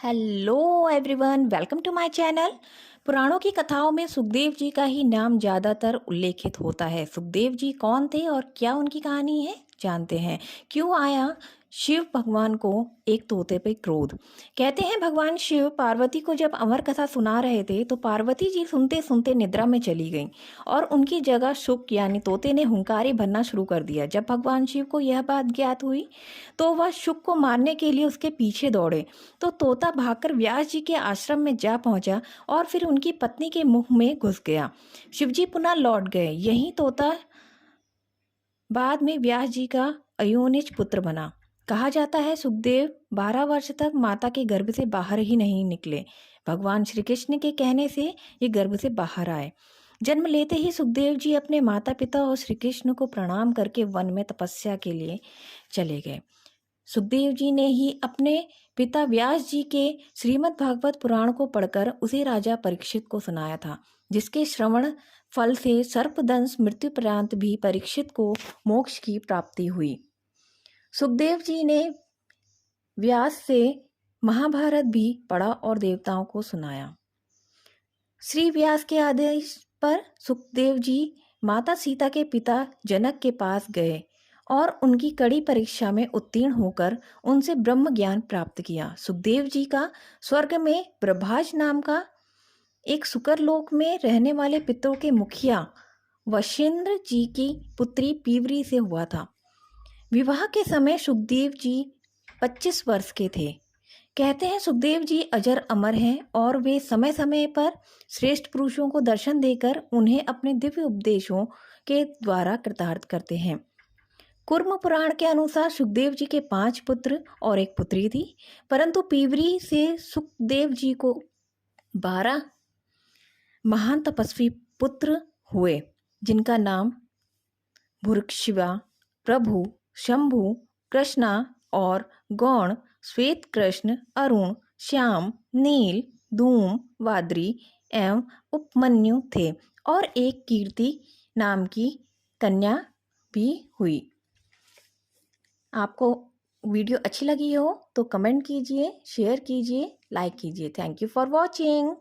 Hello everyone, welcome to my channel. पुराणों की कथाओं में सुखदेव जी का ही नाम ज़्यादातर उल्लेखित होता है। सुखदेव जी कौन थे और क्या उनकी कहानी है, जानते हैं। क्यों आया शिव भगवान को एक तोते पे क्रोध। कहते हैं भगवान शिव पार्वती को जब अमर कथा सुना रहे थे तो पार्वती जी सुनते सुनते निद्रा में चली गईं और उनकी जगह शुक यानी तोते ने हुंकारी भरना शुरू कर दिया। जब भगवान शिव को यह बात ज्ञात हुई तो वह शुक को मारने के लिए उसके पीछे दौड़े। तो तोता भागकर व्यास जी के आश्रम में जा पहुंचा और फिर उनकी पत्नी के मुंह में घुस गया। शिवजी पुनः लौट गए। यही तोता बाद में व्यास जी का अयोनिज पुत्र बना। कहा जाता है सुखदेव 12 वर्ष तक माता के गर्भ से बाहर ही नहीं निकले। भगवान श्री कृष्ण के कहने से ये गर्भ से बाहर आए। जन्म लेते ही सुखदेव जी अपने माता पिता और श्री कृष्ण को प्रणाम करके वन में तपस्या के लिए चले गए। सुखदेव जी ने ही अपने पिता व्यास जी के श्रीमद् भागवत पुराण को पढ़कर उसे राजा परीक्षित को सुनाया था, जिसके श्रवण फल से सर्पदंश मृत्युपरांत भी परीक्षित को मोक्ष की प्राप्ति हुई। सुखदेव जी ने व्यास से महाभारत भी पढ़ा और देवताओं को सुनाया। श्री व्यास के आदेश पर सुखदेव जी माता सीता के पिता जनक के पास गए और उनकी कड़ी परीक्षा में उत्तीर्ण होकर उनसे ब्रह्म ज्ञान प्राप्त किया। सुखदेव जी का स्वर्ग में प्रभाज नाम का एक सुकर लोक में रहने वाले पितरों के मुखिया वशिंद्र जी की पुत्री पीवरी से हुआ था। विवाह के समय सुखदेव जी 25 वर्ष के थे। कहते हैं सुखदेव जी अजर अमर हैं और वे समय समय पर श्रेष्ठ पुरुषों को दर्शन देकर उन्हें अपने दिव्य उपदेशों के द्वारा कृतार्थ करते हैं। कुर्म पुराण के अनुसार सुखदेव जी के 5 पुत्र और एक पुत्री थी, परंतु पीवरी से सुखदेव जी को 12 महान तपस्वी पुत्र हुए, जिनका नाम भूर्क्षिवा, प्रभु, शंभु, कृष्णा और गौण, श्वेत कृष्ण, अरुण, श्याम, नील, धूम, वाद्री एवं उपमन्यु थे और एक कीर्ति नाम की कन्या भी हुई। आपको वीडियो अच्छी लगी हो तो कमेंट कीजिए, शेयर कीजिए, लाइक कीजिए। Thank you for watching.